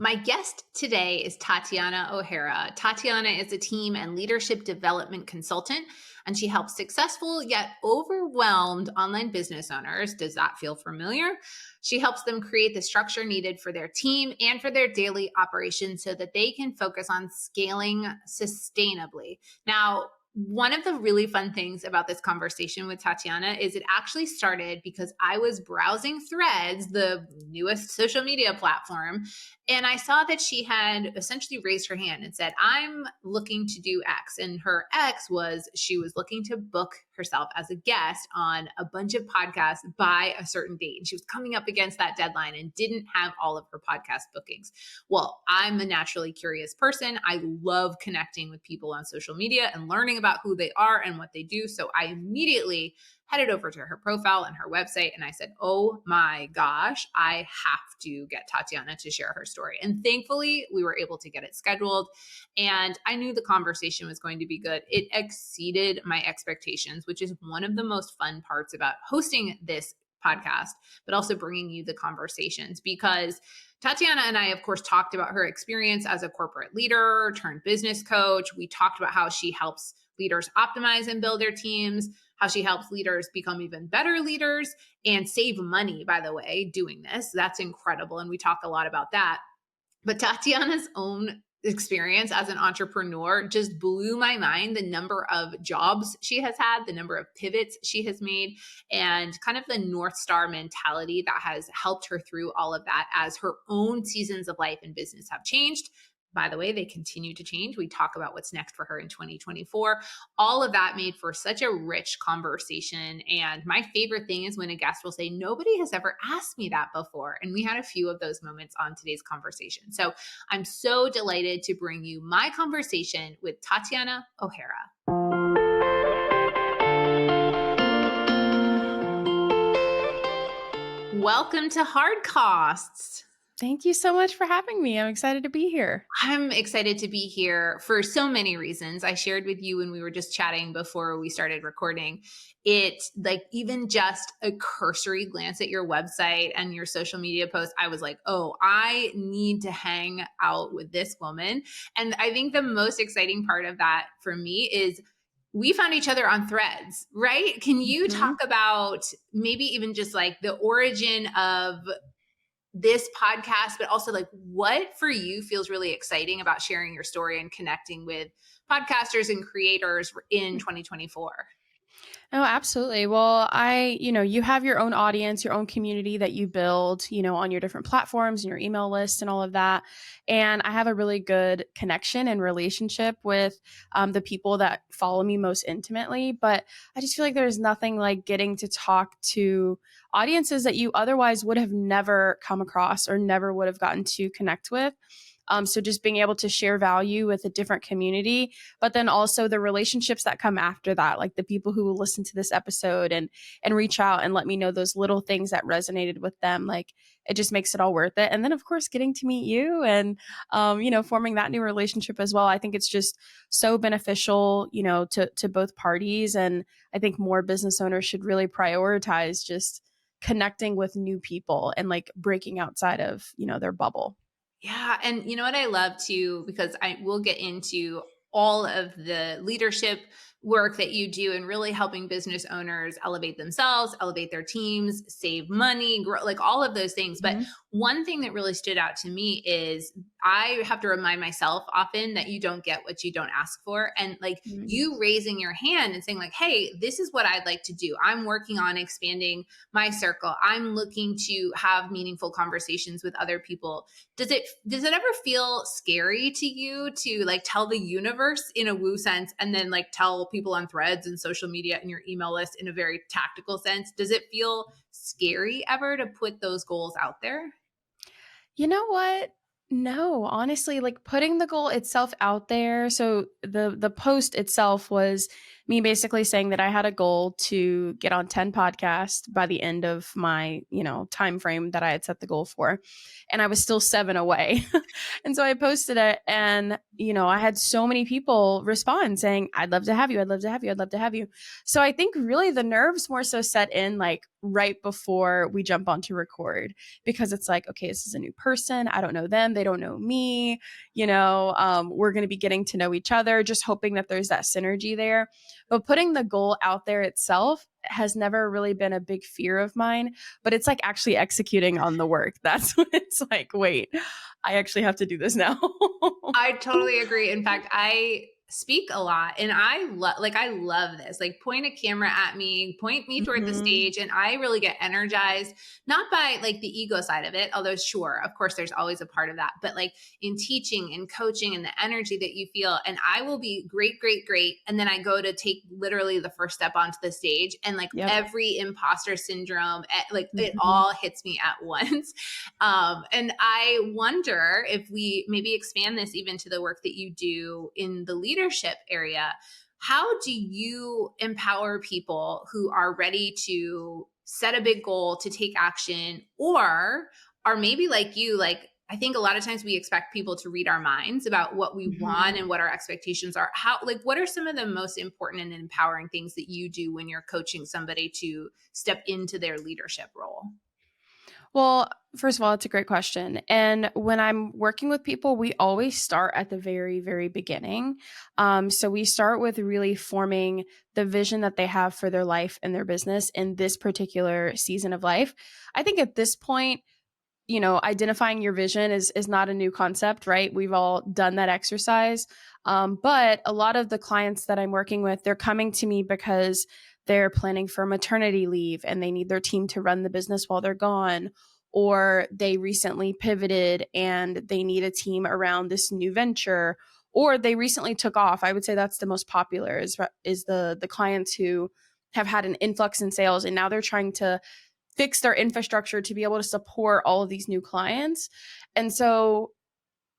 My guest today is Tatiana O'Hara. Tatiana is a team and leadership development consultant, and she helps successful yet overwhelmed online business owners. Does that feel familiar? She helps them create the structure needed for their team and for their daily operations so that they can focus on scaling sustainably. Now, one of the really fun things about this conversation with Tatiana is it actually started because I was browsing Threads, the newest social media platform, and I saw that she had essentially raised her hand and said, I'm looking to do X. And her X was she was looking to book herself as a guest on a bunch of podcasts by a certain date. And she was coming up against that deadline and didn't have all of her podcast bookings. Well, I'm a naturally curious person. I love connecting with people on social media and learning about who they are and what they do. So I immediately headed over to her profile and her website. And I said, oh my gosh, I have to get Tatiana to share her story. And thankfully, we were able to get it scheduled. And I knew the conversation was going to be good. It exceeded my expectations, which is one of the most fun parts about hosting this podcast, but also bringing you the conversations because Tatiana and I, of course, talked about her experience as a corporate leader turned business coach. We talked about how she helps leaders optimize and build their teams, how she helps leaders become even better leaders and save money, by the way, doing this. That's incredible. And we talk a lot about that. But Tatiana's own experience as an entrepreneur just blew my mind. The number of jobs she has had, the number of pivots she has made, and kind of the North Star mentality that has helped her through all of that as her own seasons of life and business have changed. By the way, they continue to change. We talk about what's next for her in 2024. All of that made for such a rich conversation. And my favorite thing is when a guest will say, nobody has ever asked me that before. And we had a few of those moments on today's conversation. So I'm so delighted to bring you my conversation with Tatiana O'Hara. Welcome to Hard Costs. Thank you so much for having me. I'm excited to be here. I'm excited to be here for so many reasons. I shared with you when we were just chatting before we started recording. It like even just a cursory glance at your website and your social media posts, I was like, oh, I need to hang out with this woman. And I think the most exciting part of that for me is we found each other on Threads, right? Can you talk about maybe even just like the origin of this podcast, but also like what for you feels really exciting about sharing your story and connecting with podcasters and creators in 2024? Oh, absolutely. Well, you have your own audience, your own community that you build, on your different platforms and your email list and all of that. And I have a really good connection and relationship with the people that follow me most intimately. But I just feel like there's nothing like getting to talk to audiences that you otherwise would have never come across or never would have gotten to connect with. So just being able to share value with a different community, but then also the relationships that come after that, like the people who will listen to this episode and reach out and let me know those little things that resonated with them. Like it just makes it all worth it. And then of course, getting to meet you and, forming that new relationship as well. I think it's just so beneficial, to both parties. And I think more business owners should really prioritize just connecting with new people and like breaking outside of, their bubble. Yeah. And you know what I love too, because I will get into all of the leadership work that you do and really helping business owners elevate themselves, elevate their teams, save money, grow, like all of those things. But one thing that really stood out to me is I have to remind myself often that you don't get what you don't ask for. And like you raising your hand and saying like, hey, this is what I'd like to do. I'm working on expanding my circle. I'm looking to have meaningful conversations with other people. Does it ever feel scary to you to like tell the universe in a woo sense and then like tell people on Threads and social media and your email list in a very tactical sense? Does it feel scary ever to put those goals out there? You know what? No, honestly, like putting the goal itself out there. So the post itself was me basically saying that I had a goal to get on 10 podcasts by the end of my, time frame that I had set the goal for. And I was still 7 away. And so I posted it, and, I had so many people respond saying, I'd love to have you. I'd love to have you. I'd love to have you. So I think really the nerves more so set in like right before we jump on to record, because it's like, okay, this is a new person. I don't know them. They don't know me. We're going to be getting to know each other, just hoping that there's that synergy there. But putting the goal out there itself has never really been a big fear of mine, but it's like actually executing on the work. That's when it's like, wait, I actually have to do this now. I totally agree. In fact, I speak a lot and I love this. Like point a camera at me, point me toward the Mhm. stage, and I really get energized, not by like the ego side of it, although sure, of course there's always a part of that, but like in teaching and coaching and the energy that you feel, and I will be great, great, great, and then I go to take literally the first step onto the stage, and like Yep. every imposter syndrome, like it Mhm. all hits me at once. And I wonder if we maybe expand this even to the work that you do in the leadership area. How do you empower people who are ready to set a big goal, to take action, or are maybe like you, like, I think a lot of times we expect people to read our minds about what we want Mhm. and what our expectations are. How, like, what are some of the most important and empowering things that you do when you're coaching somebody to step into their leadership role? Well, first of all, it's a great question. And when I'm working with people, we always start at the very, very beginning. So we start with really forming the vision that they have for their life and their business in this particular season of life. I think at this point, identifying your vision is not a new concept, right? We've all done that exercise. But a lot of the clients that I'm working with, they're coming to me because they're planning for maternity leave and they need their team to run the business while they're gone, or they recently pivoted and they need a team around this new venture, or they recently took off. I would say that's the most popular is the clients who have had an influx in sales and now they're trying to fix their infrastructure to be able to support all of these new clients. And so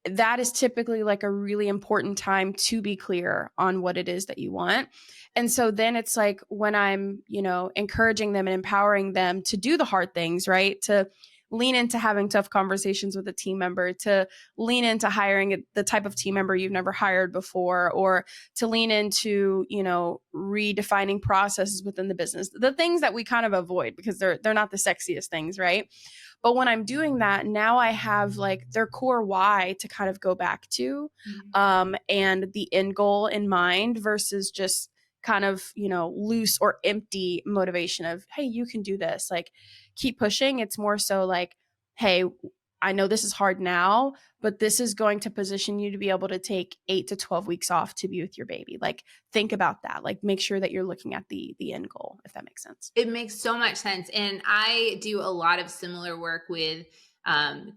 that is typically like a really important time to be clear on what it is that you want. And so then it's like when I'm, encouraging them and empowering them to do the hard things, right? To lean into having tough conversations with a team member, to lean into hiring the type of team member you've never hired before, or to lean into, redefining processes within the business, the things that we kind of avoid because they're not the sexiest things, right? But when I'm doing that, now I have like their core why to kind of go back to, and the end goal in mind versus just kind of, loose or empty motivation of, hey, you can do this. Like, keep pushing. It's more so like, hey, I know this is hard now, but this is going to position you to be able to take 8 to 12 weeks off to be with your baby. Like, think about that. Like, make sure that you're looking at the end goal, if that makes sense. It makes so much sense. And I do a lot of similar work with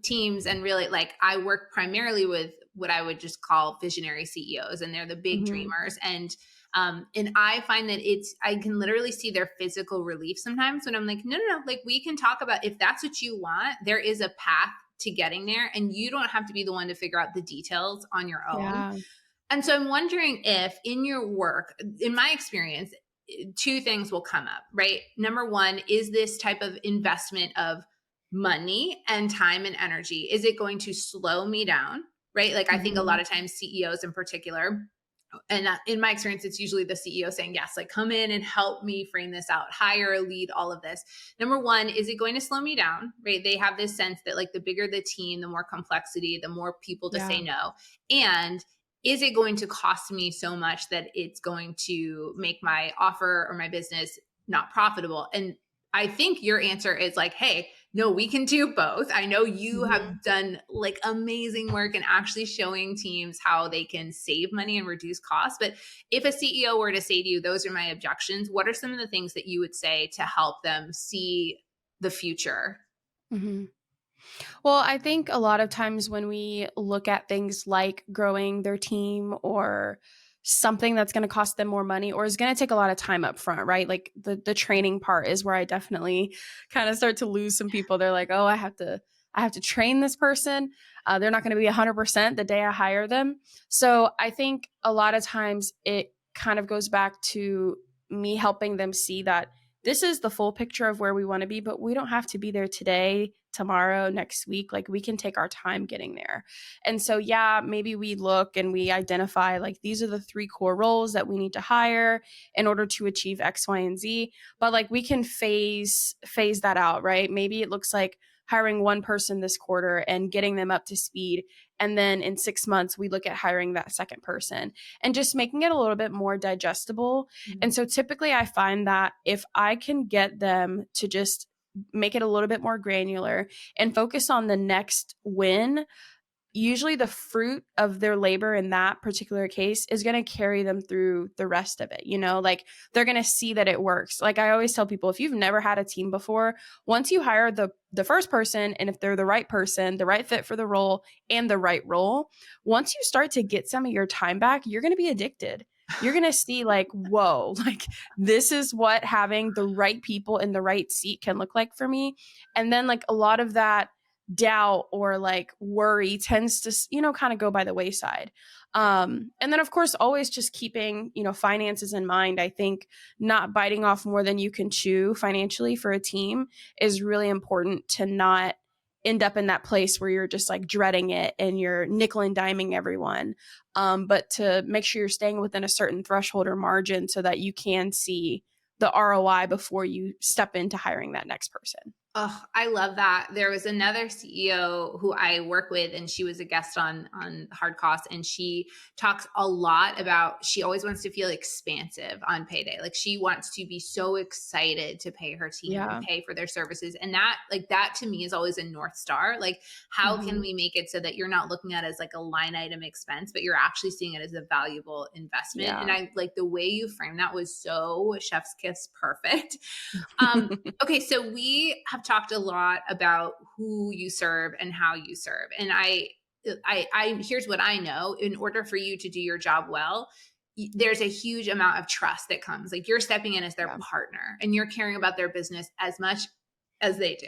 teams. And really, like, I work primarily with what I would just call visionary CEOs, and they're the big Mm-hmm. dreamers. And I find that I can literally see their physical relief sometimes when I'm like, no, no, no, like, we can talk about, if that's what you want, there is a path to getting there. And you don't have to be the one to figure out the details on your own. Yeah. And so I'm wondering if in your work, in my experience, two things will come up, right? Number one, is this type of investment of money and time and energy, is it going to slow me down? Right? Like, I think a lot Mm-hmm. of times CEOs in particular, and in my experience, it's usually the CEO saying, yes, like, come in and help me frame this out, hire, lead, all of this. Number one, is it going to slow me down? Right? They have this sense that, like, the bigger the team, the more complexity, the more people to say Yeah. no. And is it going to cost me so much that it's going to make my offer or my business not profitable? And I think your answer is like, hey, no, we can do both. I know you have Mhm. done like amazing work and actually showing teams how they can save money and reduce costs. But if a CEO were to say to you, those are my objections, what are some of the things that you would say to help them see the future? Mhm. Well, I think a lot of times when we look at things like growing their team or something that's going to cost them more money or is going to take a lot of time up front, right? Like the training part is where I definitely kind of start to lose some people. They're like, "Oh, I have to train this person. They're not going to be 100% the day I hire them." So, I think a lot of times kind of goes back to me helping them see that this is the full picture of where we want to be, but we don't have to be there today, tomorrow, next week. Like, we can take our time getting there. And so, yeah, maybe we look and we identify like these are the 3 core roles that we need to hire in order to achieve X, Y, and Z. But like, we can phase that out, right? Maybe it looks like hiring one person this quarter and getting them up to speed. And then in 6 months, we look at hiring that second person and just making it a little bit more digestible. And so typically I find that if I can get them to just make it a little bit more granular and focus on the next win, usually the fruit of their labor in that particular case is going to carry them through the rest of it. Like, they're going to see that it works. Like, I always tell people, if you've never had a team before, once you hire the first person, and if they're the right person, the right fit for the role and the right role, once you start to get some of your time back, you're going to be addicted. You're going to see like, whoa, like, this is what having the right people in the right seat can look like for me. And then like a lot of that doubt or like worry tends to, kind of go by the wayside. And then of course, always just keeping, finances in mind. I think not biting off more than you can chew financially for a team is really important, to not end up in that place where you're just like dreading it and you're nickel and diming everyone. But to make sure you're staying within a certain threshold or margin so that you can see the ROI before you step into hiring that next person. Oh, I love that. There was another CEO who I work with, and she was a guest on Hard Costs, and she talks a lot about, she always wants to feel expansive on payday. Like, she wants to be so excited to pay her team and pay for their services. And that to me is always a North Star. Like, how can we make it so that you're not looking at it as like a line item expense, but you're actually seeing it as a valuable investment? Yeah. And I like the way you frame that was so chef's kiss perfect. Okay, so we have talked a lot about who you serve and how you serve. And I here's what I know. In order for you to do your job well, there's a huge amount of trust that comes. Like, you're stepping in as their partner and you're caring about their business as much as they do.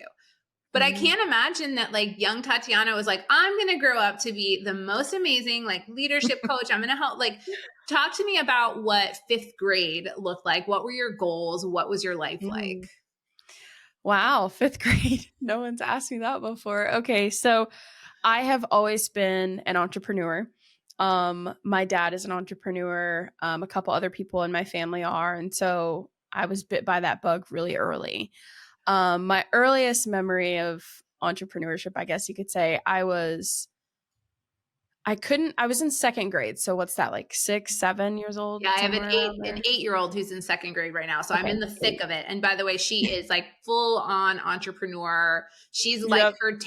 But I can't imagine that like young Tatiana was like, I'm going to grow up to be the most amazing like leadership coach. I'm going to help. Like, talk to me about what 5th grade looked like. What were your goals? What was your life like? Wow, 5th grade. No one's asked me that before. Okay, so I have always been an entrepreneur. My dad is an entrepreneur. A couple other people in my family are. And so I was bit by that bug really early. My earliest memory of entrepreneurship, I guess you could say, I was in 2nd grade. So what's that, like 6, 7 years old? Yeah, I have an Somewhere around there? 8-year-old who's in 2nd grade right now. So I'm Okay, in the thick 8. of it. And by the way, she is like full on entrepreneur. She's like Yep. her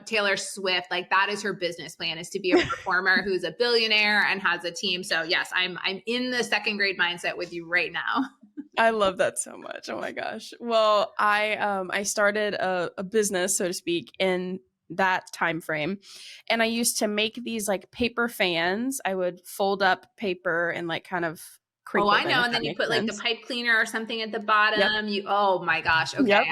Taylor Swift. Like, that is her business plan, is to be a performer who's a billionaire and has a team. So yes, I'm in the 2nd grade mindset with you right now. I love that so much. Oh my gosh. Well, I started a business, so to speak, in that time frame, and I used to make these like paper fans. I would fold up paper and like kind of Oh, crinkle I them, know. if And that then you makes put like the sense. pipe cleaner or something at the Yep. bottom. Oh my gosh. Okay. Yep.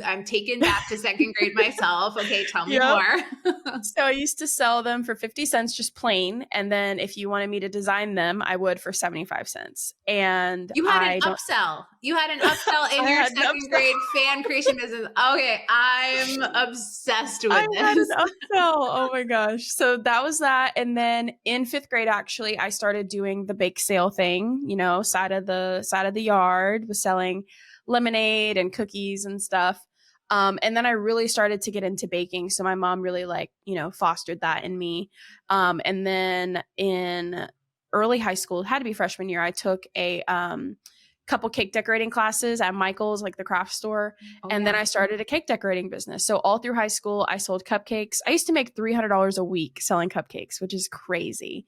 I'm taken back to 2nd grade myself. Okay. Tell me Yep. more. So I used to sell them for 50 cents, just plain. And then if you wanted me to design them, I would for 75 cents. And You had an I don't, upsell. You had an upsell in I your had an 2nd upsell. grade fan creation business. Okay, I'm obsessed I with had an this. upsell. Oh my gosh. So that was that. And then in 5th grade, actually, I started doing the bake sale thing, side of the yard, was selling lemonade and cookies and stuff. And then I really started to get into baking. So my mom really fostered that in me. And then in early high school, it had to be freshman year, I took a couple cake decorating classes at Michael's, like the craft store. And then I started a cake decorating business. So all through high school, I sold cupcakes. I used to make $300 a week selling cupcakes, which is crazy.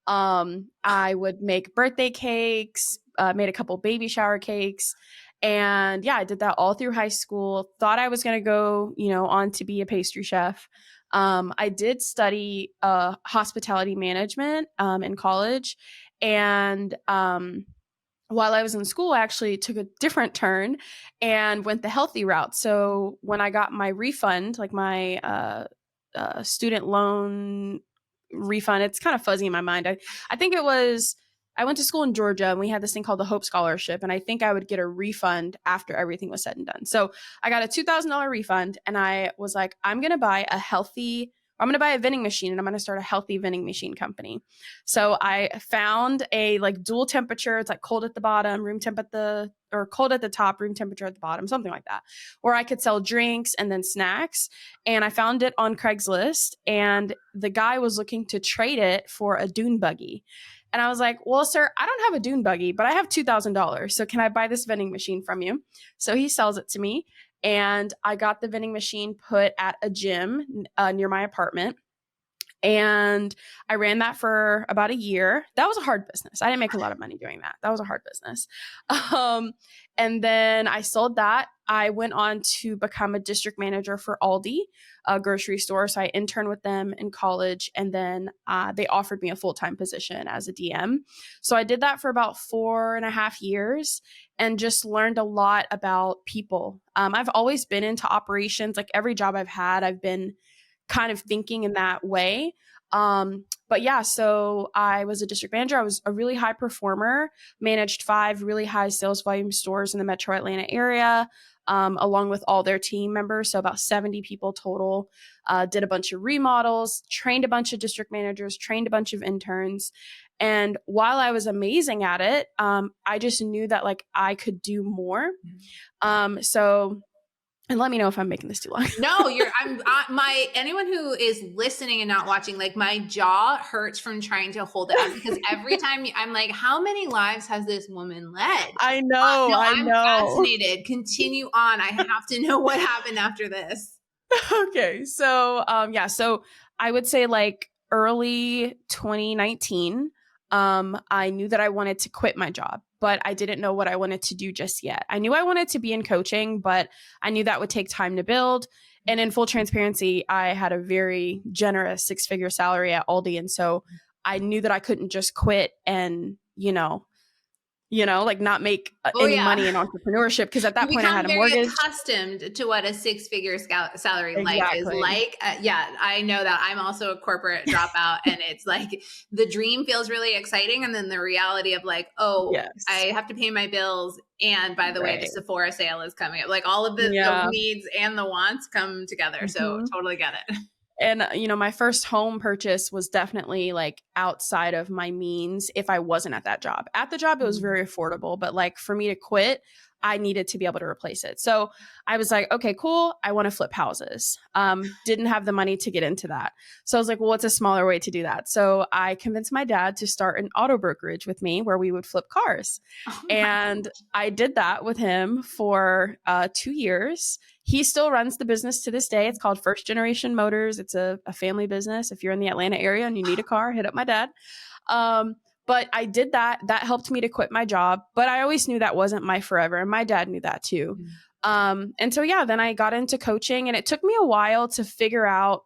I would make birthday cakes, made a couple baby shower cakes. And yeah, I did that all through high school. Thought I was going to go, on to be a pastry chef. I did study hospitality management in college. And while I was in school, I actually took a different turn and went the healthy route. So when I got my refund, like my student loan refund, it's kind of fuzzy in my mind. I think it was I went to school in Georgia and we had this thing called the Hope Scholarship. And I think I would get a refund after everything was said and done. So I got a $2,000 refund and I was like, I'm going to buy a vending machine and I'm going to start a healthy vending machine company. So I found a like dual temperature. It's like cold at the bottom, room temp or cold at the top, room temperature at the bottom, something like that, where I could sell drinks and then snacks. And I found it on Craigslist and the guy was looking to trade it for a dune buggy. And I was like, well, sir, I don't have a dune buggy, but I have $2,000. So can I buy this vending machine from you? So he sells it to me. And I got the vending machine put at a gym near my apartment. And I ran that for about a year. That was a hard business. I didn't make a lot of money doing that. That was a hard business. And then I sold that. I went on to become a district manager for Aldi, a grocery store. So I interned with them in college. And then they offered me a full-time position as a DM. So I did that for about 4.5 years and just learned a lot about people. I've always been into operations. Like every job I've had, I've been kind of thinking in that way. But yeah, so I was a district manager. I was a really high performer, managed 5 really high sales volume stores in the metro Atlanta area, along with all their team members. So about 70 people total, did a bunch of remodels, trained a bunch of district managers, trained a bunch of interns. And while I was amazing at it, I just knew that like I could do more. And let me know if I'm making this too long. No, anyone who is listening and not watching, like my jaw hurts from trying to hold it up because every time I'm like, how many lives has this woman led? I know. I'm fascinated. Continue on. I have to know what happened after this. Okay. So, so I would say like early 2019, I knew that I wanted to quit my job, but I didn't know what I wanted to do just yet. I knew I wanted to be in coaching, but I knew that would take time to build. And in full transparency, I had a very generous 6-figure salary at Aldi. And so I knew that I couldn't just quit and, like not make any money in entrepreneurship. Because at that point I had a mortgage. You become very accustomed to what a 6-figure salary is like. I know that I'm also a corporate dropout and it's like the dream feels really exciting. And then the reality of like, yes, I have to pay my bills. And by the way, the Sephora sale is coming up. Like all of the needs and the wants come together. Mm-hmm. So totally get it. And, my first home purchase was definitely like outside of my means if I wasn't at that job. At the job, it was very affordable, but like for me to quit, I needed to be able to replace it. So I was like, okay, cool. I want to flip houses. Didn't have the money to get into that. So I was like, well, what's a smaller way to do that? So I convinced my dad to start an auto brokerage with me where we would flip cars. And I did that with him for 2 years. He still runs the business to this day. It's called First Generation Motors. It's a family business. If you're in the Atlanta area and you need a car, hit up my dad. But I did that. That helped me to quit my job. But I always knew that wasn't my forever. And my dad knew that too. And so, then I got into coaching and it took me a while to figure out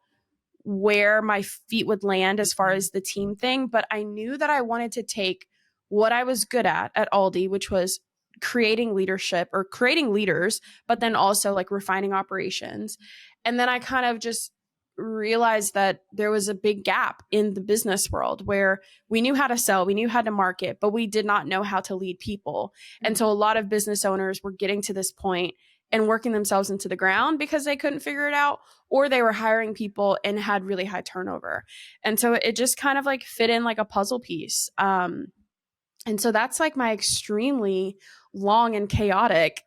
where my feet would land as far as the team thing. But I knew that I wanted to take what I was good at Aldi, which was creating leadership or creating leaders, but then also like refining operations. And then I kind of just realized that there was a big gap in the business world where we knew how to sell, we knew how to market, but we did not know how to lead people. And so a lot of business owners were getting to this point and working themselves into the ground because they couldn't figure it out, or they were hiring people and had really high turnover. And so it just kind of like fit in like a puzzle piece. And so that's like my extremely long and chaotic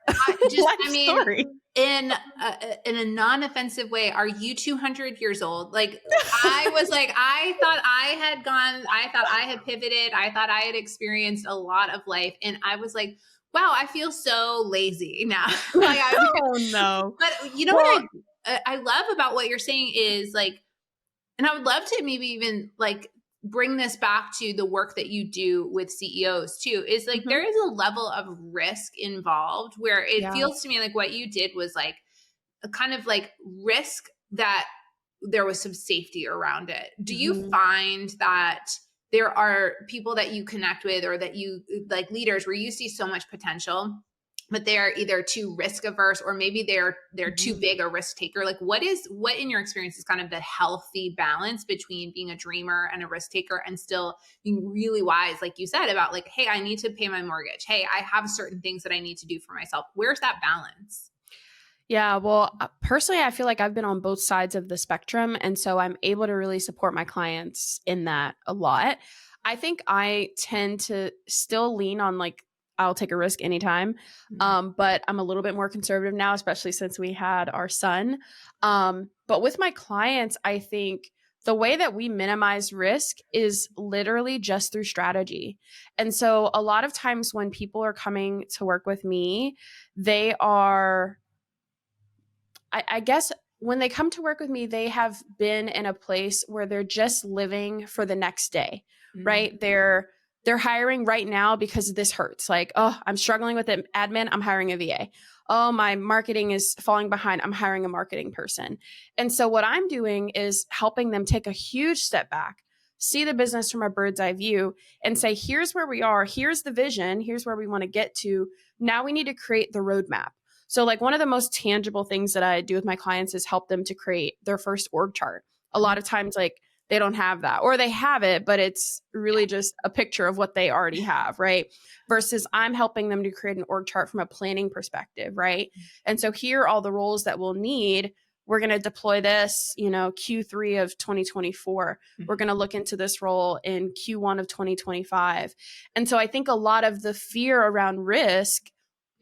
story. In a non-offensive way, are you 200 years old? Like I was like, I thought I had pivoted. I thought I had experienced a lot of life. And I was like, wow, I feel so lazy now. Like, oh no. But you know what I love about what you're saying is like, and I would love to maybe even like bring this back to the work that you do with CEOs too, is like there is a level of risk involved where it feels to me like what you did was like a kind of like risk that there was some safety around it. Do you find that there are people that you connect with or that you like leaders where you see so much potential, but they're either too risk averse, or maybe they're too big a risk taker. Like what in your experience is kind of the healthy balance between being a dreamer and a risk taker and still being really wise, like you said, about like, hey, I need to pay my mortgage. Hey, I have certain things that I need to do for myself. Where's that balance? Yeah, well, personally, I feel like I've been on both sides of the spectrum. And so I'm able to really support my clients in that a lot. I think I tend to still lean on like, I'll take a risk anytime. But I'm a little bit more conservative now, especially since we had our son. But with my clients, I think the way that we minimize risk is literally just through strategy. And so a lot of times when people are coming to work with me, they are I guess when they come to work with me, they have been in a place where they're just living for the next day, right? They're hiring right now because this hurts. Like, oh, I'm struggling with admin, I'm hiring a VA. Oh, my marketing is falling behind, I'm hiring a marketing person. And so what I'm doing is helping them take a huge step back, see the business from a bird's eye view, and say, here's where we are, here's the vision, here's where we want to get to. Now we need to create the roadmap. So like one of the most tangible things that I do with my clients is help them to create their first org chart. A lot of times like they don't have that, or they have it, but it's really just a picture of what they already have, right? Versus I'm helping them to create an org chart from a planning perspective, right? And so here are all the roles that we'll need. We're going to deploy this, Q3 of 2024. We're going to look into this role in Q1 of 2025. And so I think a lot of the fear around risk,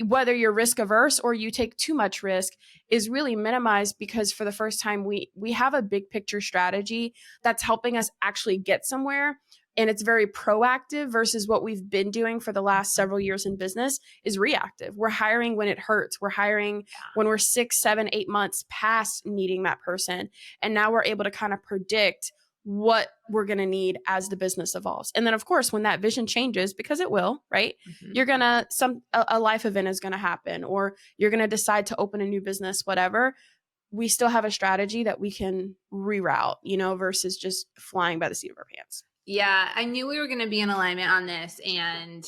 whether you're risk averse or you take too much risk, is really minimized because for the first time we have a big picture strategy that's helping us actually get somewhere. And it's very proactive versus what we've been doing for the last several years in business is reactive. We're hiring when it hurts. We're hiring when we're 6, 7, 8 months past needing that person. And now we're able to kind of predict what we're going to need as the business evolves. And then of course, when that vision changes, because it will, right? You're going to, a life event is going to happen, or you're going to decide to open a new business, whatever. We still have a strategy that we can reroute, versus just flying by the seat of our pants. Yeah, I knew we were going to be in alignment on this. And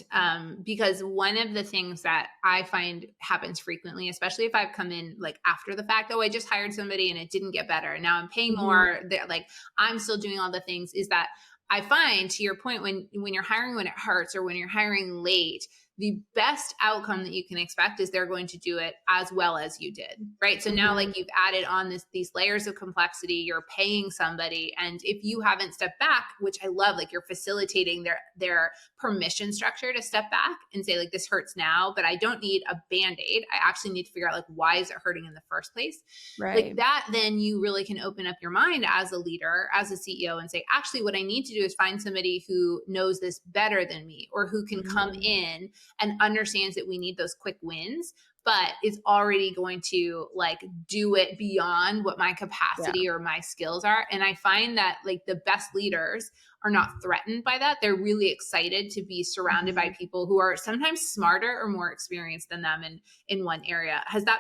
because one of the things that I find happens frequently, especially if I've come in like after the fact, oh, I just hired somebody and it didn't get better, and now I'm paying more, like I'm still doing all the things, is that I find, to your point, when you're hiring when it hurts or when you're hiring late, the best outcome that you can expect is they're going to do it as well as you did, right? So now like you've added on these layers of complexity, you're paying somebody. And if you haven't stepped back, which I love, like you're facilitating their permission structure to step back and say like, this hurts now, but I don't need a Band-Aid. I actually need to figure out like, why is it hurting in the first place? Right. Like that, then you really can open up your mind as a leader, as a CEO, and say, actually, what I need to do is find somebody who knows this better than me, or who can come in and understands that we need those quick wins, but is already going to like do it beyond what my capacity or my skills are. And I find that like the best leaders are not threatened by that. They're really excited to be surrounded by people who are sometimes smarter or more experienced than them in one area. Has that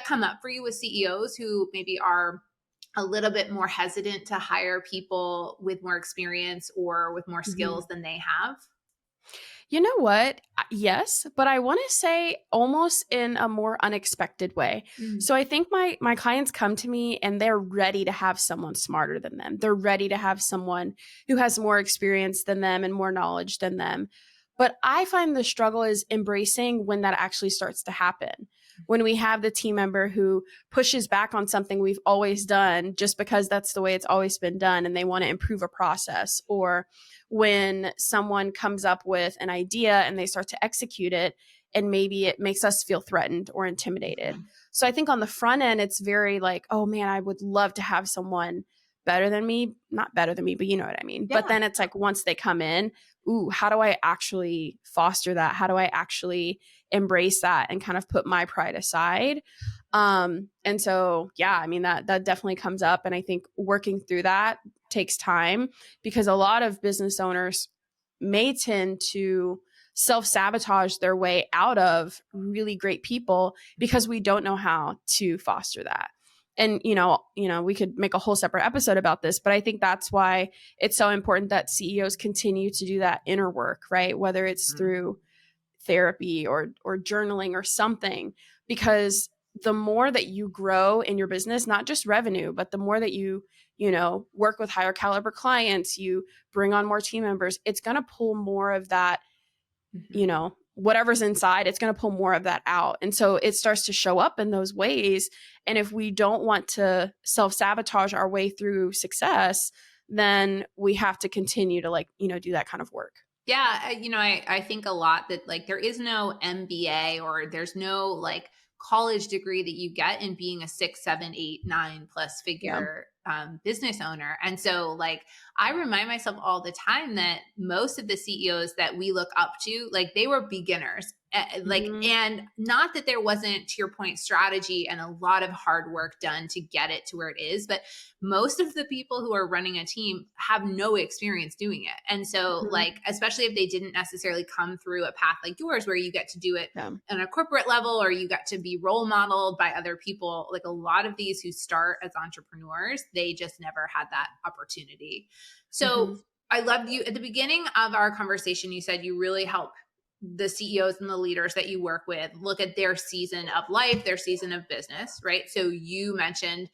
come up for you with CEOs who maybe are a little bit more hesitant to hire people with more experience or with more skills than they have? You know what? Yes, but I want to say almost in a more unexpected way. So I think my clients come to me and they're ready to have someone smarter than them. They're ready to have someone who has more experience than them and more knowledge than them. But I find the struggle is embracing when that actually starts to happen. When we have the team member who pushes back on something we've always done just because that's the way it's always been done and they want to improve a process, or when someone comes up with an idea and they start to execute it and maybe it makes us feel threatened or intimidated. So I think on the front end, it's very like, oh man, I would love to have someone better than me, not better than me, but you know what I mean? Yeah. But then it's like, once they come in, ooh, how do I actually foster that? How do I actually embrace that and kind of put my pride aside? And so, yeah, I mean, that definitely comes up. And I think working through that takes time, because a lot of business owners may tend to self-sabotage their way out of really great people because we don't know how to foster that. And, we could make a whole separate episode about this, but I think that's why it's so important that CEOs continue to do that inner work, right? Whether it's through therapy or journaling or something, because the more that you grow in your business, not just revenue, but the more that you work with higher caliber clients, you bring on more team members, it's going to pull more of that, whatever's inside, it's going to pull more of that out. And so it starts to show up in those ways. And if we don't want to self-sabotage our way through success, then we have to continue to do that kind of work. Yeah, I think a lot that like there is no MBA or there's no like college degree that you get in being a 6, 7, 8, 9 plus Yeah. figure business owner. And so like I remind myself all the time that most of the CEOs that we look up to, like they were beginners. Like, Mhm. and not that there wasn't, to your point, strategy and a lot of hard work done to get it to where it is, but most of the people who are running a team have no experience doing it. And so, Mhm. like, especially if they didn't necessarily come through a path like yours where you get to do it Yeah. on a corporate level or you get to be role modeled by other people, like a lot of these who start as entrepreneurs, they just never had that opportunity. So, Mhm. I loved you at the beginning of our conversation. You said you really help the CEOs and the leaders that you work with look at their season of life, their season of business, right? So you mentioned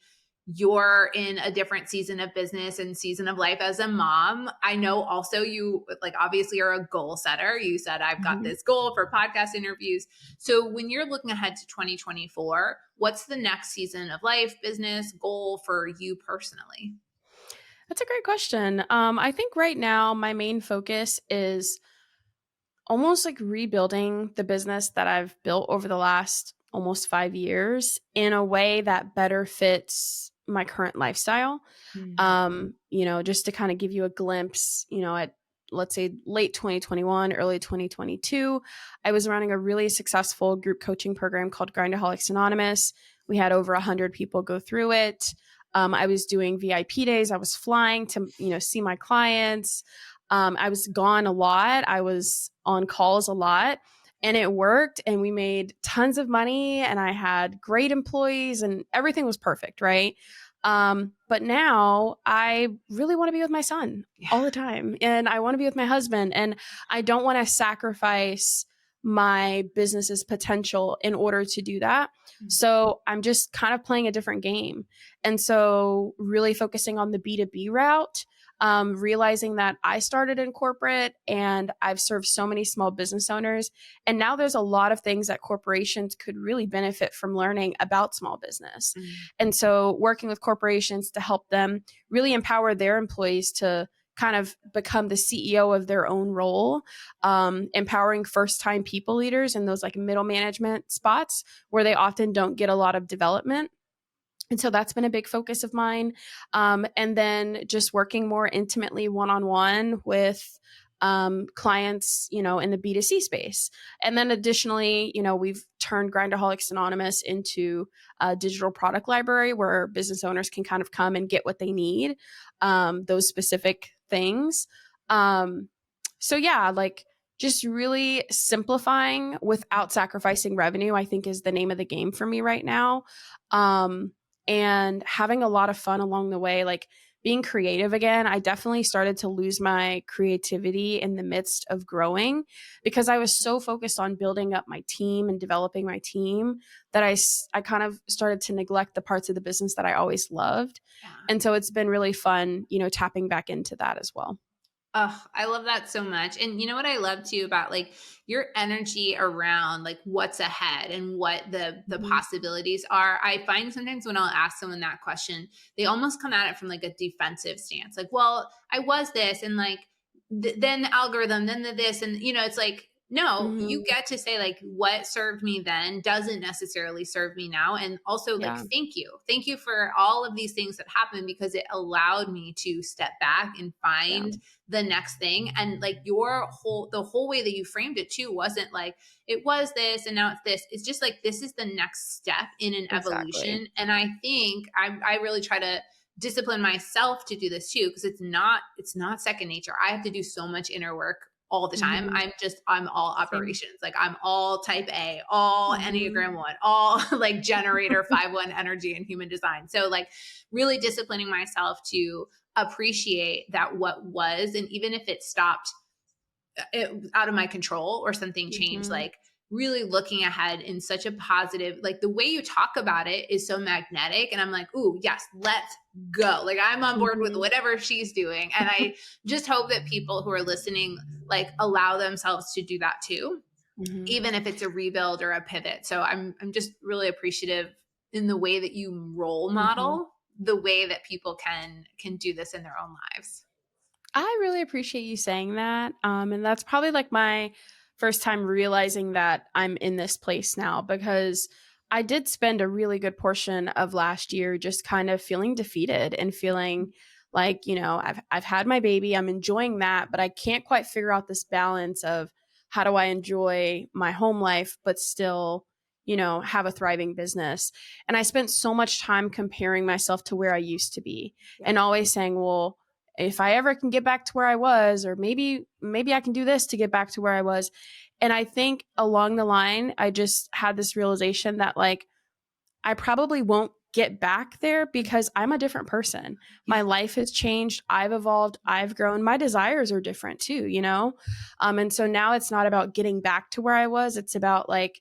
you're in a different season of business and season of life as a mom. I know also you like obviously are a goal setter. You said I've got Mhm. this goal for podcast interviews. So when you're looking ahead to 2024, what's the next season of life, business goal for you personally? That's a great question. I think right now my main focus is almost like rebuilding the business that I've built over the last almost 5 years in a way that better fits my current lifestyle. Mm. Just to kind of give you a glimpse, at let's say late 2021, early 2022, I was running a really successful group coaching program called Grindaholics Anonymous. We had over 100 people go through it. I was doing VIP days. I was flying to, see my clients. I was gone a lot. I was on calls a lot, and it worked. And we made tons of money, and I had great employees, and everything was perfect, right? But now I really want to be with my son Yeah. all the time, and I want to be with my husband, and I don't want to sacrifice my business's potential in order to do that. Mm. So I'm just kind of playing a different game. And so really focusing on the B2B route, realizing that I started in corporate and I've served so many small business owners. And now there's a lot of things that corporations could really benefit from learning about small business. Mm. And so working with corporations to help them really empower their employees to kind of become the CEO of their own role, empowering first time people leaders in those like middle management spots where they often don't get a lot of development. And so that's been a big focus of mine. And then just working more intimately one on one with clients, in the B2C space. And then additionally, we've turned Grindaholics Anonymous into a digital product library where business owners can kind of come and get what they need, those specific things. So, yeah, like just really simplifying without sacrificing revenue, I think is the name of the game for me right now. And having a lot of fun along the way, like being creative again. I definitely started to lose my creativity in the midst of growing because I was so focused on building up my team and developing my team that I kind of started to neglect the parts of the business that I always loved. Yeah. And so it's been really fun, tapping back into that as well. Oh, I love that so much. And you know what I love too about like your energy around like what's ahead and what the Mhm. possibilities are. I find sometimes when I'll ask someone that question, they almost come at it from like a defensive stance. Like, well, I was this and like then the algorithm, then the this and it's like no, you Mhm. get to say like what served me then doesn't necessarily serve me now. And also like Yeah. thank you. Thank you for all of these things that happened because it allowed me to step back and Yeah. find the next thing. And like the whole way that you framed it too wasn't like it was this and now it's this. It's just like this is the next step in an Exactly. evolution. And I think I really try to discipline myself to do this too because it's not second nature. I have to do so much inner work all the time. Mhm. I'm all Same. operations. Like I'm all type A, all Mhm. Enneagram 1, all like generator 5-1 energy and human design. So like really disciplining myself to appreciate that what was, and even if it stopped out of my control or something changed, Mhm. like really looking ahead in such a positive, like the way you talk about it is so magnetic. And I'm like, ooh, yes, let's go. Like I'm on board with Mhm. whatever she's doing. And I just hope that people who are listening, like allow themselves to do that too, Mhm. even if it's a rebuild or a pivot. So I'm just really appreciative in the way that you role Mhm. model the way that people can do this in their own lives. I really appreciate you saying that. And that's probably like my first time realizing that I'm in this place now because I did spend a really good portion of last year just kind of feeling defeated and feeling like, I've had my baby, I'm enjoying that, but I can't quite figure out this balance of how do I enjoy my home life, but still, have a thriving business. And I spent so much time comparing myself to where I used to be Yeah. and always saying, well, if I ever can get back to where I was, or maybe I can do this to get back to where I was. And I think along the line, I just had this realization that like I probably won't get back there because I'm a different person. Yeah. My life has changed. I've evolved. I've grown. My desires are different too. And so now it's not about getting back to where I was. It's about like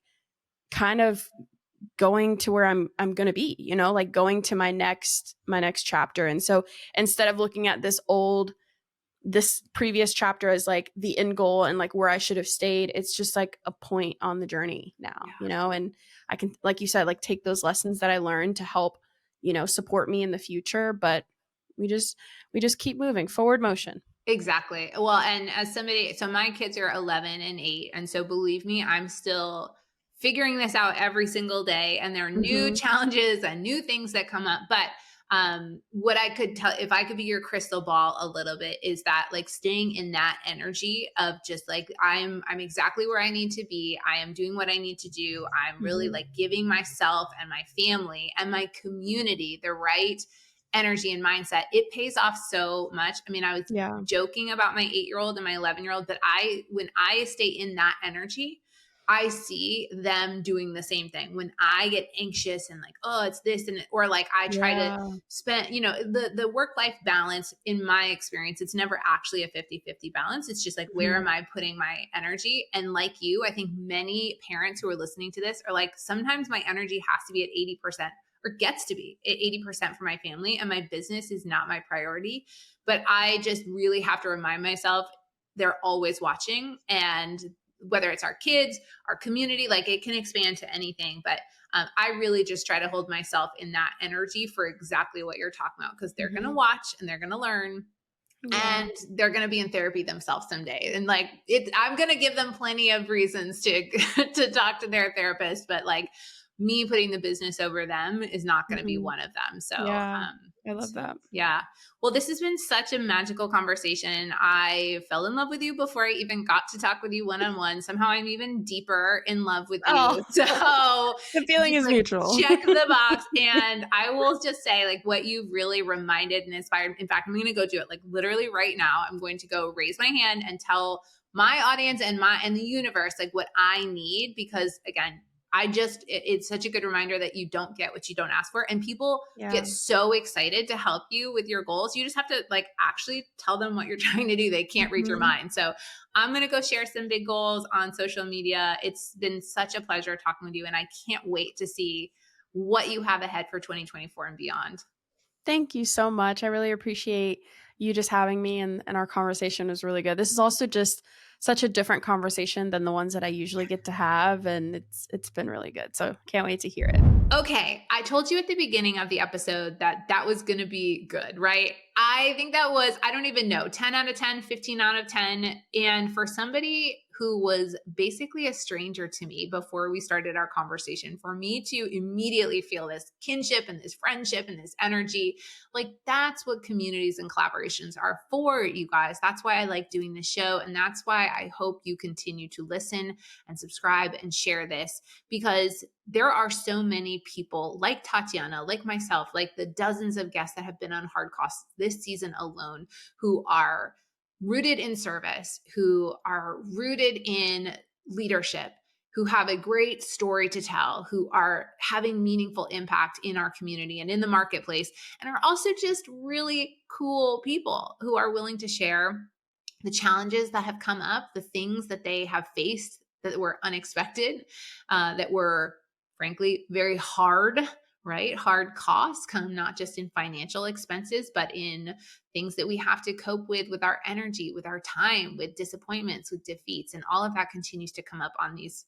kind of going to where I'm going to be, like going to my next chapter. And so instead of looking at this previous chapter as like the end goal and like where I should have stayed, it's just like a point on the journey now, and I can, like you said, like take those lessons that I learned to help, support me in the future. But we just keep moving forward motion. Exactly. Well, and as somebody, so my kids are 11 and 8. And so believe me, I'm still figuring this out every single day. And there are new Hmm. challenges and new things that come up. But what I could tell, if I could be your crystal ball a little bit, is that like staying in that energy of just like, I'm exactly where I need to be. I am doing what I need to do. I'm really Hmm. like giving myself and my family and my community the right energy and mindset. It pays off so much. I mean, I was Yeah. joking about my 8-year-old and my 11-year-old, but when I stay in that energy, I see them doing the same thing. When I get anxious and like, oh, it's this and or like I try to Yeah. spend, the work-life balance in my experience, it's never actually a 50-50 balance. It's just like where Hmm. am I putting my energy? And like you, I think many parents who are listening to this are like, sometimes my energy has to be at 80% or gets to be at 80% for my family, and my business is not my priority. But I just really have to remind myself they're always watching, and whether it's our kids, our community, like it can expand to anything. But I really just try to hold myself in that energy for exactly what you're talking about, because they're going to Hmm. watch and they're going to learn Yeah. and they're going to be in therapy themselves someday. And like I'm going to give them plenty of reasons to to talk to their therapist, but like me putting the business over them is not going to be Hmm. one of them. So Yeah. I love so, that. yeah. Well, this has been such a magical conversation. I fell in love with you before I even got to talk with you one on one. Somehow I'm even deeper in love with Oh, you. So the feeling just is like mutual. check the box. And I will just say, like, what you've really reminded and inspired. In fact, I'm going to go do it like literally right now. I'm going to go raise my hand and tell my audience and the universe like what I need, because again, it's such a good reminder that you don't get what you don't ask for. And people Yeah. get so excited to help you with your goals. You just have to like actually tell them what you're trying to do. They can't read your Hmm. mind. So I'm going to go share some big goals on social media. It's been such a pleasure talking with you, and I can't wait to see what you have ahead for 2024 and beyond. Thank you so much. I really appreciate you just having me, and our conversation was really good. This is also just such a different conversation than the ones that I usually get to have, and it's been really good. So can't wait to hear it. Okay, I told you at the beginning of the episode that that was going to be good, right? I think that was, I don't even know, 10 out of 10, 15 out of 10. And for somebody who was basically a stranger to me before we started our conversation, for me to immediately feel this kinship and this friendship and this energy, like that's what communities and collaborations are for, you guys. That's why I like doing this show. And that's why I hope you continue to listen and subscribe and share this, because there are so many people like Tatiana, like myself, like the dozens of guests that have been on Hard Costs this season alone, who are rooted in service, who are rooted in leadership, who have a great story to tell, who are having meaningful impact in our community and in the marketplace, and are also just really cool people who are willing to share the challenges that have come up, the things that they have faced that were unexpected, that were frankly very hard, right? Hard costs come not just in financial expenses, but in things that we have to cope with our energy, with our time, with disappointments, with defeats. And all of that continues to come up on these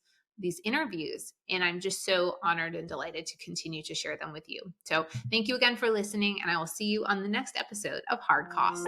interviews. And I'm just so honored and delighted to continue to share them with you. So thank you again for listening, and I will see you on the next episode of Hard Costs.